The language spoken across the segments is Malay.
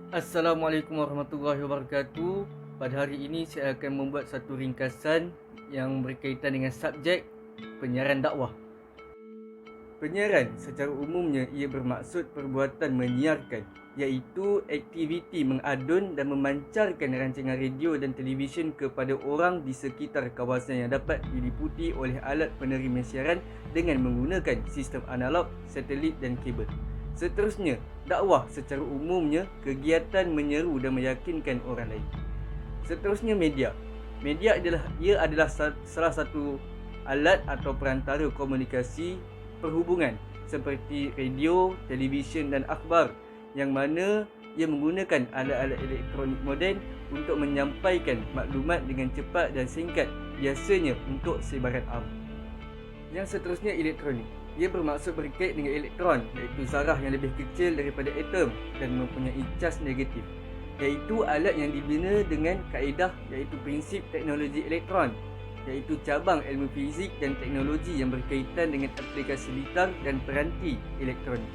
Assalamualaikum warahmatullahi wabarakatuh. Pada hari ini saya akan membuat satu ringkasan yang berkaitan dengan subjek penyiaran dakwah. Penyiaran secara umumnya ia bermaksud perbuatan menyiarkan, iaitu aktiviti mengadun dan memancarkan rancangan radio dan televisyen kepada orang di sekitar kawasan yang dapat diliputi oleh alat penerima siaran dengan menggunakan sistem analog, satelit dan kabel. Seterusnya, dakwah secara umumnya kegiatan menyeru dan meyakinkan orang lain. Seterusnya, media. Media adalah salah satu alat atau perantara komunikasi perhubungan seperti radio, televisyen dan akhbar, yang mana ia menggunakan alat-alat elektronik moden untuk menyampaikan maklumat dengan cepat dan singkat, biasanya untuk sebaran am. Yang seterusnya, elektronik. Ia bermaksud berkait dengan elektron, iaitu zarah yang lebih kecil daripada atom dan mempunyai cas negatif, iaitu alat yang dibina dengan kaedah iaitu prinsip teknologi elektron, iaitu cabang ilmu fizik dan teknologi yang berkaitan dengan aplikasi litar dan peranti elektronik.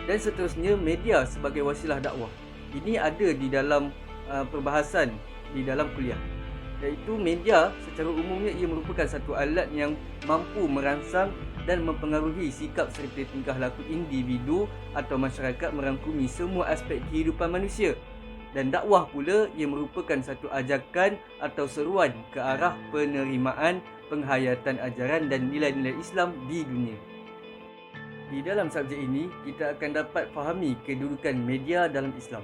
Dan seterusnya, media sebagai wasilah dakwah. Ini ada di dalam perbahasan di dalam kuliah, iaitu media secara umumnya ia merupakan satu alat yang mampu merangsang dan mempengaruhi sikap serta tingkah laku individu atau masyarakat merangkumi semua aspek kehidupan manusia. Dan dakwah pula ia merupakan satu ajakan atau seruan ke arah penerimaan penghayatan ajaran dan nilai-nilai Islam di dunia. Di dalam subjek ini, kita akan dapat fahami kedudukan media dalam Islam.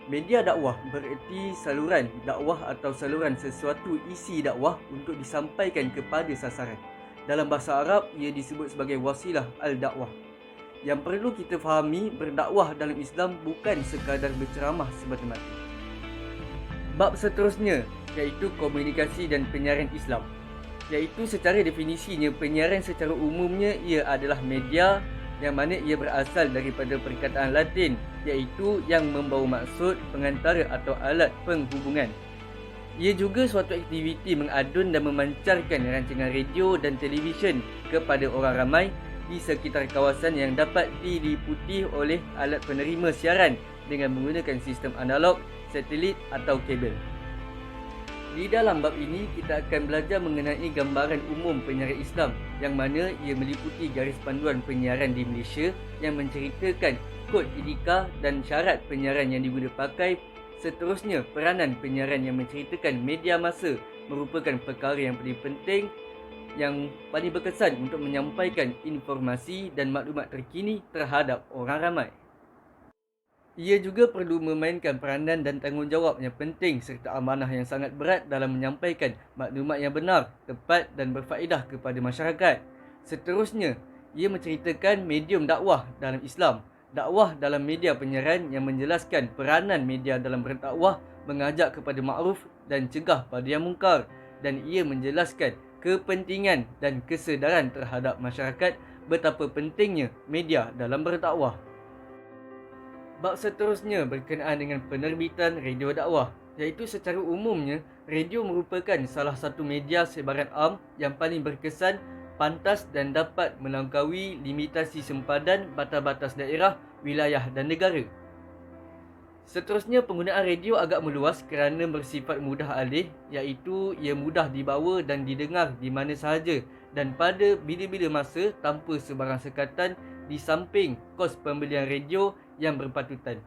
Media dakwah bererti saluran dakwah atau saluran sesuatu isi dakwah untuk disampaikan kepada sasaran. Dalam bahasa Arab, ia disebut sebagai wasilah al-dakwah. Yang perlu kita fahami, berdakwah dalam Islam bukan sekadar berceramah semata-mata. Bab seterusnya, iaitu komunikasi dan penyiaran Islam. Iaitu secara definisinya, penyiaran secara umumnya ia adalah media yang mana ia berasal daripada perkataan Latin, iaitu yang membawa maksud pengantara atau alat penghubungan. Ia juga suatu aktiviti mengadun dan memancarkan rancangan radio dan televisyen kepada orang ramai di sekitar kawasan yang dapat diliputi oleh alat penerima siaran dengan menggunakan sistem analog, satelit atau kabel. Di dalam bab ini, kita akan belajar mengenai gambaran umum penyiaran Islam yang mana ia meliputi garis panduan penyiaran di Malaysia yang menceritakan kod etika dan syarat penyiaran yang diguna pakai. Seterusnya, peranan penyiaran yang menceritakan media masa merupakan perkara yang paling penting yang paling berkesan untuk menyampaikan informasi dan maklumat terkini terhadap orang ramai. Ia juga perlu memainkan peranan dan tanggungjawab yang penting serta amanah yang sangat berat dalam menyampaikan maklumat yang benar, tepat dan berfaedah kepada masyarakat. Seterusnya, ia menceritakan medium dakwah dalam Islam. Dakwah dalam media penyiaran yang menjelaskan peranan media dalam berdakwah, mengajak kepada makruf dan cegah pada yang mungkar, dan ia menjelaskan kepentingan dan kesedaran terhadap masyarakat betapa pentingnya media dalam berdakwah. Bab seterusnya berkenaan dengan penerbitan radio dakwah, iaitu secara umumnya radio merupakan salah satu media sebaran am yang paling berkesan, pantas dan dapat melampaui limitasi sempadan batas-batas daerah, wilayah dan negara. Seterusnya, penggunaan radio agak meluas kerana bersifat mudah alih, iaitu ia mudah dibawa dan didengar di mana sahaja dan pada bila-bila masa tanpa sebarang sekatan di samping kos pembelian radio yang berpatutan.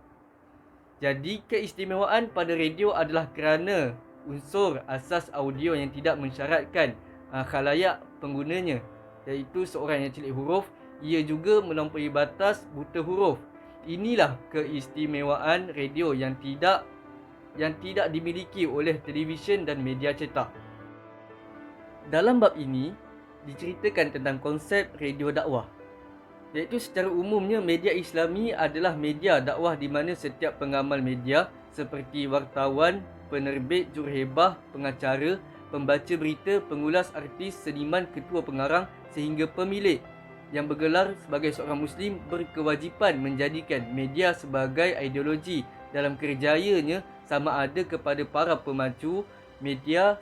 Jadi, keistimewaan pada radio adalah kerana unsur asas audio yang tidak mensyaratkan khalayak penggunanya, iaitu seorang yang celik huruf, ia juga melampaui batas buta huruf. Inilah keistimewaan radio yang tidak dimiliki oleh televisyen dan media cetak. Dalam bab ini diceritakan tentang konsep radio dakwah, iaitu secara umumnya media Islami adalah media dakwah di mana setiap pengamal media seperti wartawan, penerbit, juruhebah, pengacara, pembaca berita, pengulas, artis, seniman, ketua pengarang sehingga pemilik yang bergelar sebagai seorang Muslim berkewajipan menjadikan media sebagai ideologi dalam kerjayanya, sama ada kepada para pemacu media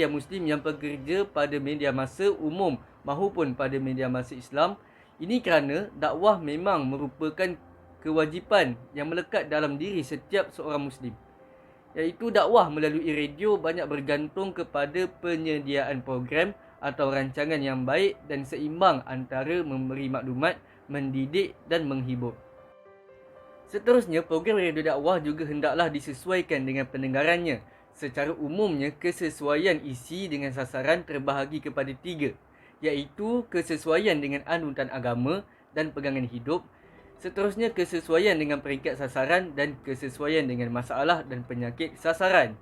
Muslim yang bekerja pada media masa umum maupun pada media masa Islam. Ini kerana dakwah memang merupakan kewajipan yang melekat dalam diri setiap seorang Muslim, iaitu dakwah melalui radio banyak bergantung kepada penyediaan program atau rancangan yang baik dan seimbang antara memberi maklumat, mendidik dan menghibur. Seterusnya, program radio dakwah juga hendaklah disesuaikan dengan pendengarannya. Secara umumnya, kesesuaian isi dengan sasaran terbahagi kepada 3, iaitu kesesuaian dengan anutan agama dan pegangan hidup, seterusnya kesesuaian dengan peringkat sasaran dan kesesuaian dengan masalah dan penyakit sasaran.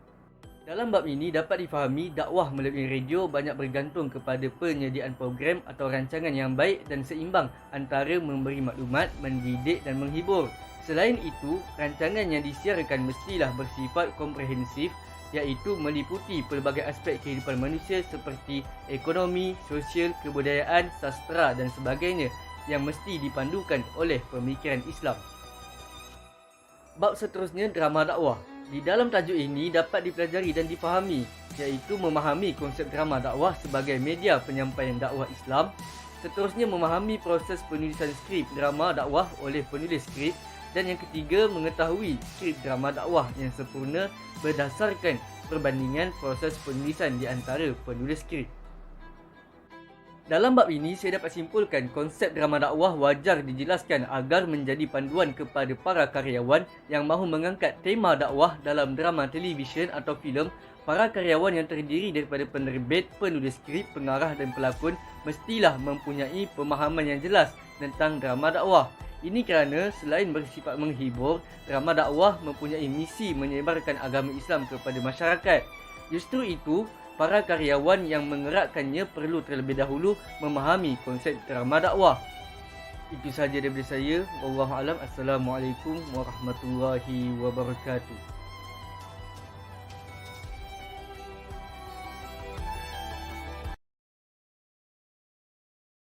Dalam bab ini dapat difahami dakwah melalui radio banyak bergantung kepada penyediaan program atau rancangan yang baik dan seimbang antara memberi maklumat, mendidik dan menghibur. Selain itu, rancangan yang disiarkan mestilah bersifat komprehensif, iaitu meliputi pelbagai aspek kehidupan manusia seperti ekonomi, sosial, kebudayaan, sastra dan sebagainya yang mesti dipandukan oleh pemikiran Islam. Bab seterusnya, drama dakwah. Di dalam tajuk ini dapat dipelajari dan difahami, iaitu memahami konsep drama dakwah sebagai media penyampaian dakwah Islam. Seterusnya, memahami proses penulisan skrip drama dakwah oleh penulis skrip. Dan yang ketiga, mengetahui skrip drama dakwah yang sempurna berdasarkan perbandingan proses penulisan di antara penulis skrip. Dalam bab ini, saya dapat simpulkan konsep drama dakwah wajar dijelaskan agar menjadi panduan kepada para karyawan yang mahu mengangkat tema dakwah dalam drama televisyen atau filem. Para karyawan yang terdiri daripada penerbit, penulis skrip, pengarah dan pelakon mestilah mempunyai pemahaman yang jelas tentang drama dakwah. Ini kerana selain bersifat menghibur, drama dakwah mempunyai misi menyebarkan agama Islam kepada masyarakat. Justru itu, para karyawan yang mengerakkannya perlu terlebih dahulu memahami konsep drama dakwah. Itu sahaja daripada saya. Wallahualam. Assalamualaikum warahmatullahi wabarakatuh.